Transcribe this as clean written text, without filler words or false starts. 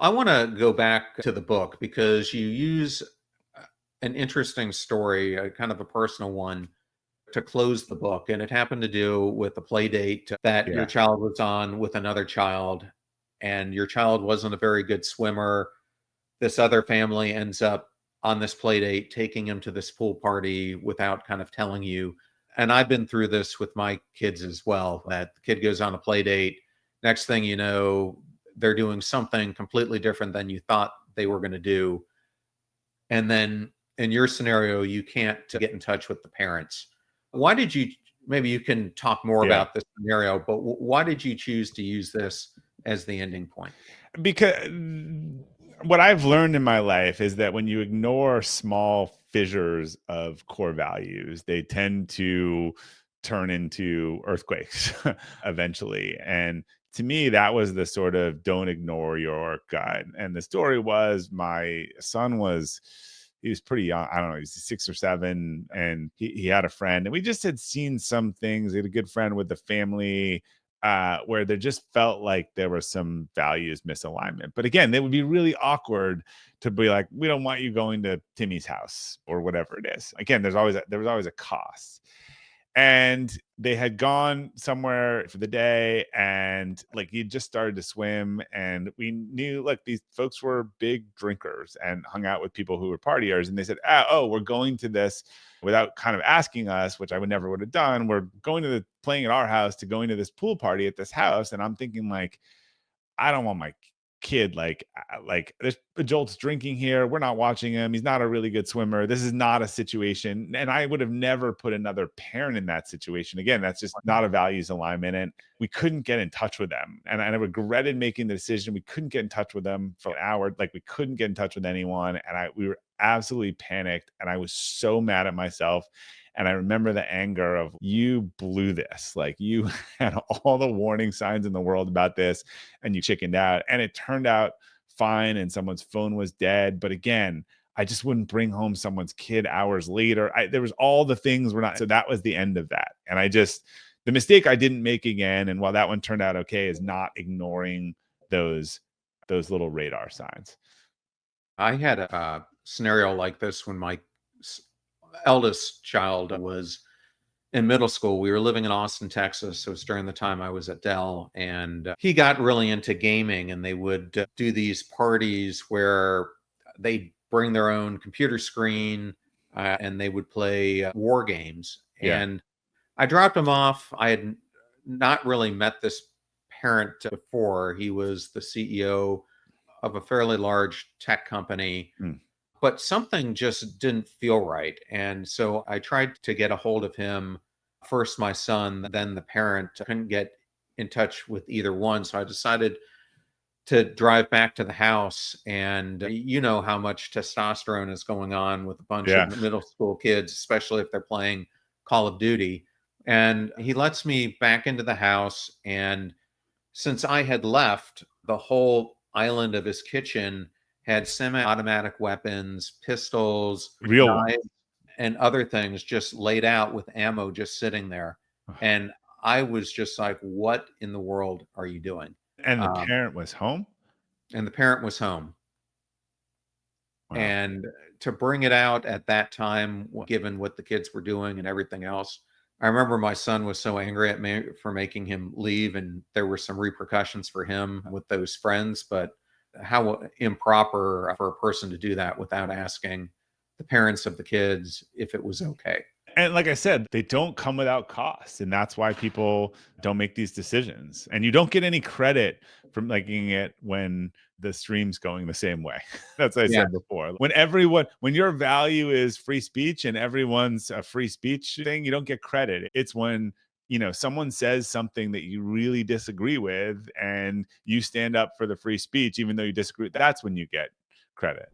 I want to go back to the book because you use an interesting story, kind of a personal one, to close the book. And it happened to do with a play date that your Yeah. child was on with another child, and your child wasn't a very good swimmer. This other family ends up on this play date taking him to this pool party without kind of telling you. And I've been through this with my kids as well, that the kid goes on a play date. Next thing you know, they're doing something completely different than you thought they were going to do. And then in your scenario, you can't get in touch with the parents. Why did you, maybe you can talk more Yeah. about this scenario, but why did you choose to use this as the ending point? Because what I've learned in my life is that when you ignore small fissures of core values, they tend to turn into earthquakes eventually. And to me, that was the sort of don't ignore your gut. And the story was my son he was pretty young. I don't know, he was 6 or 7, and he had a friend, and we just had seen some things. He had a good friend with the family, where there just felt like there was some values misalignment. But again, it would be really awkward to be like, we don't want you going to Timmy's house or whatever it is. Again, there was always a cost. And they had gone somewhere for the day, and like he just started to swim, and we knew like these folks were big drinkers and hung out with people who were partiers, and they said, oh, we're going to this, without kind of asking us, which I would have done. We're going to playing at our house to going to this pool party at this house. And I'm thinking like, I don't want my kid like there's adults drinking here. We're not watching him. He's not a really good swimmer. This is not a situation. And I would have never put another parent in that situation. Again, that's just not a values alignment. And we couldn't get in touch with them. And I regretted making the decision. We couldn't get in touch with them for an hour. Like we couldn't get in touch with anyone. And we were absolutely panicked. And I was so mad at myself. And I remember the anger of, you blew this. Like you had all the warning signs in the world about this, and you chickened out. And it turned out fine, and someone's phone was dead. But again, I just wouldn't bring home someone's kid hours later. There was all the things were not. So that was the end of that. And the mistake I didn't make again, and while that one turned out okay, is not ignoring those little radar signs. I had a scenario like this when my s- eldest child was in middle school. We were living in Austin, Texas. So it was during the time I was at Dell, and he got really into gaming, and they would do these parties where they bring their own computer screen, and they would play war games. Yeah. And I dropped him off. I had not really met this parent before. He was the CEO of a fairly large tech company, Mm. but something just didn't feel right. And so I tried to get a hold of him. First, my son, then the parent. I couldn't get in touch with either one. So I decided to drive back to the house. And you know how much testosterone is going on with a bunch of Yeah. middle school kids, especially if they're playing Call of Duty. And he lets me back into the house. And since I had left, the whole island of his kitchen had semi-automatic weapons, pistols, Real one. knives, and other things just laid out with ammo just sitting there. And I was just like, "What in the world are you doing?" And the Um, parent was home? and the parent was home. Wow. And to bring it out at that time, given what the kids were doing and everything else, I remember my son was so angry at me for making him leave, and there were some repercussions for him with those friends. But how improper for a person to do that without asking the parents of the kids if it was okay. And like I said, they don't come without costs, and that's why people don't make these decisions. And you don't get any credit for making it when the stream's going the same way. That's what I Yeah. said before. When your value is free speech and everyone's a free speech thing, you don't get credit. It's when, someone says something that you really disagree with and you stand up for the free speech, even though you disagree, that's when you get credit.